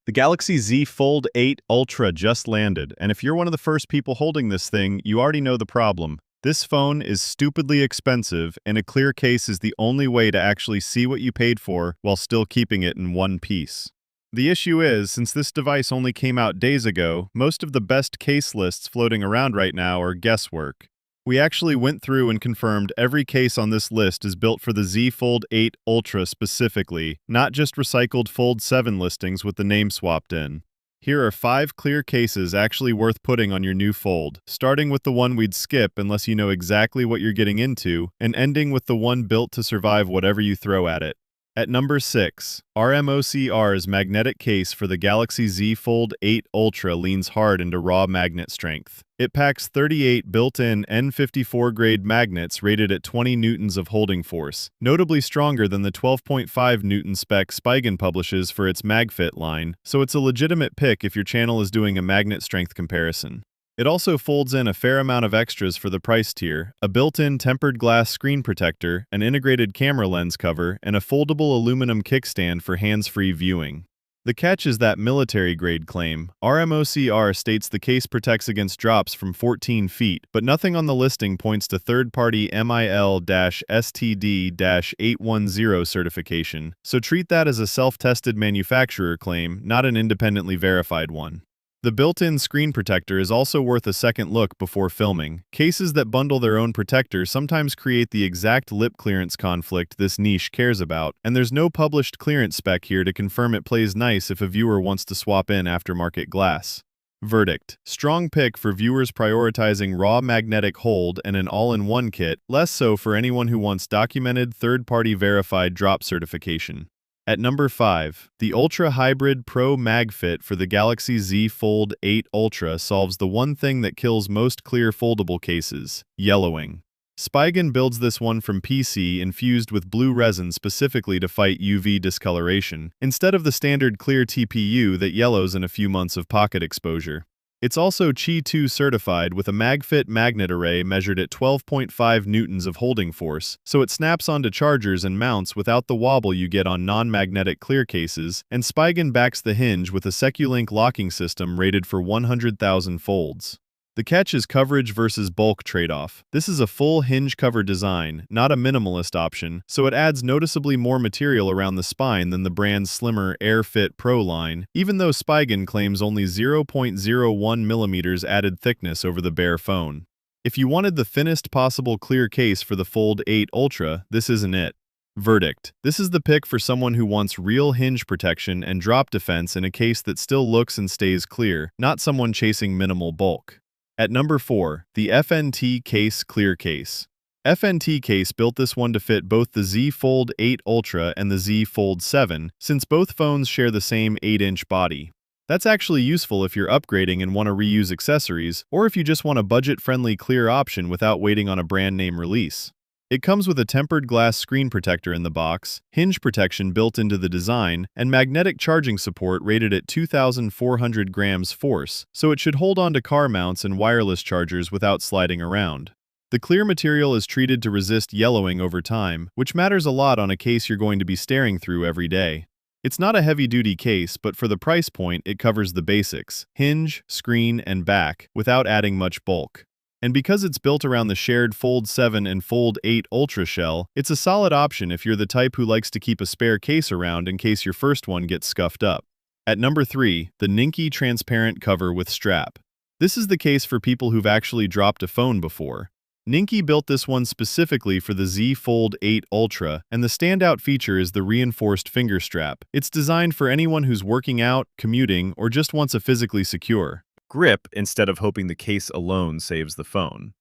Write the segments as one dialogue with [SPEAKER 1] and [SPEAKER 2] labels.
[SPEAKER 1] The Galaxy Z Fold 8 Ultra just landed, and if you're one of the first people holding this thing, you already know the problem. This phone is stupidly expensive, and a clear case is the only way to actually see what you paid for while still keeping it in one piece. The issue is, since this device only came out days ago, most of the best case lists floating around right now are guesswork. We actually went through and confirmed every case on this list is built for the Z Fold 8 Ultra specifically, not just recycled Fold 7 listings with the name swapped in. Here are 5 clear cases actually worth putting on your new Fold, starting with the one we'd skip unless you know exactly what you're getting into, and ending with the one built to survive whatever you throw at it. At number 6, RMOCR's magnetic case for the Galaxy Z Fold 8 Ultra leans hard into raw magnet strength. It packs 38 built-in N54 grade magnets rated at 20 newtons of holding force, notably stronger than the 12.5 newton spec Spigen publishes for its MagFit line, so it's a legitimate pick if your channel is doing a magnet strength comparison. It also folds in a fair amount of extras for the price tier: a built-in tempered glass screen protector, an integrated camera lens cover, and a foldable aluminum kickstand for hands-free viewing. The catch is that military-grade claim. RMOCR states the case protects against drops from 14 feet, but nothing on the listing points to third-party MIL-STD-810 certification, so treat that as a self-tested manufacturer claim, not an independently verified one. The built-in screen protector is also worth a second look before filming. Cases that bundle their own protector sometimes create the exact lip clearance conflict this niche cares about, and there's no published clearance spec here to confirm it plays nice if a viewer wants to swap in aftermarket glass. Verdict: strong pick for viewers prioritizing raw magnetic hold and an all-in-one kit, less so for anyone who wants documented third-party verified drop certification. At number 5, the Ultra Hybrid Pro MagFit for the Galaxy Z Fold 8 Ultra solves the one thing that kills most clear foldable cases: yellowing. Spigen builds this one from PC infused with blue resin specifically to fight UV discoloration, instead of the standard clear TPU that yellows in a few months of pocket exposure. It's also Qi 2 certified with a MagFit magnet array measured at 12.5 newtons of holding force, so it snaps onto chargers and mounts without the wobble you get on non-magnetic clear cases, and Spigen backs the hinge with a SecuLink locking system rated for 100,000 folds. The catch is coverage versus bulk trade-off. This is a full hinge cover design, not a minimalist option, so it adds noticeably more material around the spine than the brand's slimmer AirFit Pro line, even though Spigen claims only 0.01 mm added thickness over the bare phone. If you wanted the thinnest possible clear case for the Fold 8 Ultra, this isn't it. Verdict: this is the pick for someone who wants real hinge protection and drop defense in a case that still looks and stays clear, not someone chasing minimal bulk. At number 4, the FNTCASE Clear Case. FNTCASE built this one to fit both the Z Fold 8 Ultra and the Z Fold 7, since both phones share the same 8-inch body. That's actually useful if you're upgrading and want to reuse accessories, or if you just want a budget-friendly clear option without waiting on a brand name release. It comes with a tempered glass screen protector in the box, hinge protection built into the design, and magnetic charging support rated at 2,400 grams force, so it should hold on to car mounts and wireless chargers without sliding around. The clear material is treated to resist yellowing over time, which matters a lot on a case you're going to be staring through every day. It's not a heavy-duty case, but for the price point, it covers the basics: hinge, screen, and back, without adding much bulk. And because it's built around the shared Fold 7 and Fold 8 Ultra shell, it's a solid option if you're the type who likes to keep a spare case around in case your first one gets scuffed up. At number 3, the NINKI Transparent Cover with Strap. This is the case for people who've actually dropped a phone before. NINKI built this one specifically for the Z Fold 8 Ultra, and the standout feature is the reinforced finger strap. It's designed for anyone who's working out, commuting, or just wants a physically secure grip instead of hoping the case alone saves the phone.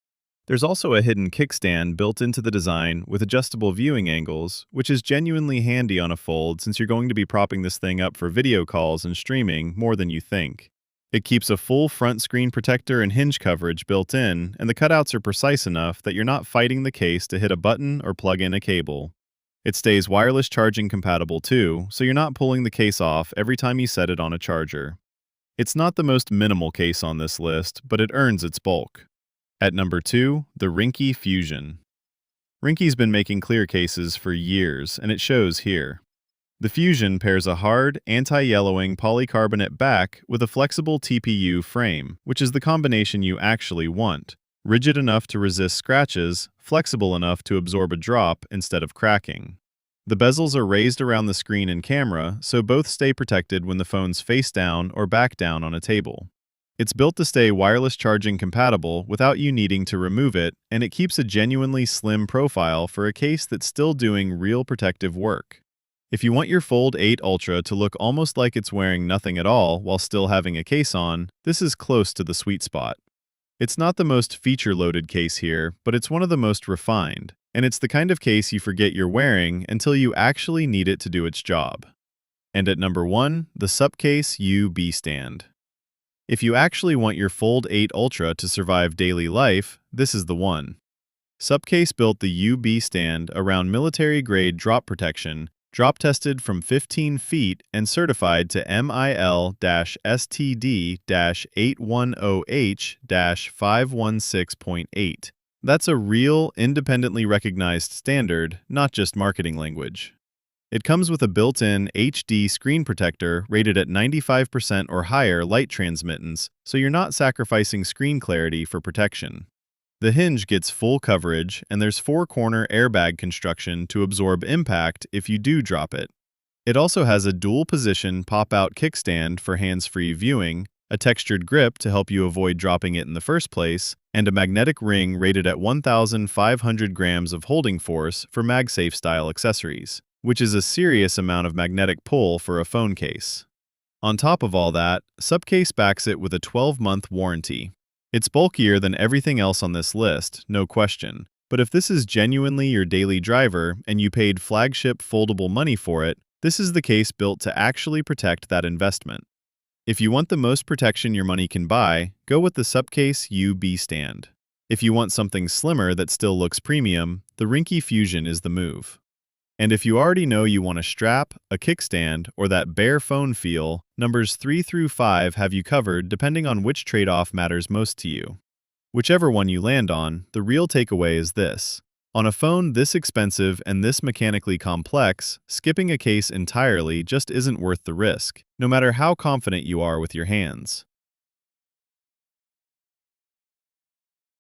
[SPEAKER 1] There's also a hidden kickstand built into the design with adjustable viewing angles, which is genuinely handy on a fold since you're going to be propping this thing up for video calls and streaming more than you think. It keeps a full front screen protector and hinge coverage built in, and the cutouts are precise enough that you're not fighting the case to hit a button or plug in a cable. It stays wireless charging compatible too, so you're not pulling the case off every time you set it on a charger. It's not the most minimal case on this list, but it earns its bulk. At number 2, the Ringke Fusion. Ringke's been making clear cases for years, and it shows here. The Fusion pairs a hard, anti-yellowing polycarbonate back with a flexible TPU frame, which is the combination you actually want. Rigid enough to resist scratches, flexible enough to absorb a drop instead of cracking. The bezels are raised around the screen and camera, so both stay protected when the phone's face down or back down on a table. It's built to stay wireless charging compatible without you needing to remove it, and it keeps a genuinely slim profile for a case that's still doing real protective work. If you want your Fold 8 Ultra to look almost like it's wearing nothing at all while still having a case on, this is close to the sweet spot. It's not the most feature-loaded case here, but it's one of the most refined, and it's the kind of case you forget you're wearing until you actually need it to do its job. And at number 1, the SUPCASE UB Stand. If you actually want your Fold 8 Ultra to survive daily life, this is the one. SUPCASE built the UB Stand around military-grade drop protection, drop-tested from 15 feet and certified to MIL-STD-810H-516.8. That's a real, independently recognized standard, not just marketing language. It comes with a built-in HD screen protector rated at 95% or higher light transmittance, so you're not sacrificing screen clarity for protection. The hinge gets full coverage, and there's 4-corner airbag construction to absorb impact if you do drop it. It also has a dual-position pop-out kickstand for hands-free viewing, a textured grip to help you avoid dropping it in the first place, and a magnetic ring rated at 1,500 grams of holding force for MagSafe-style accessories, which is a serious amount of magnetic pull for a phone case. On top of all that, SUPCASE backs it with a 12-month warranty. It's bulkier than everything else on this list, no question, but if this is genuinely your daily driver and you paid flagship foldable money for it, this is the case built to actually protect that investment. If you want the most protection your money can buy, go with the SUPCASE UB Stand. If you want something slimmer that still looks premium, the Ringke Fusion is the move. And if you already know you want a strap, a kickstand, or that bare phone feel, numbers 3 through 5 have you covered depending on which trade-off matters most to you. Whichever one you land on, the real takeaway is this. On a phone this expensive and this mechanically complex, skipping a case entirely just isn't worth the risk, no matter how confident you are with your hands.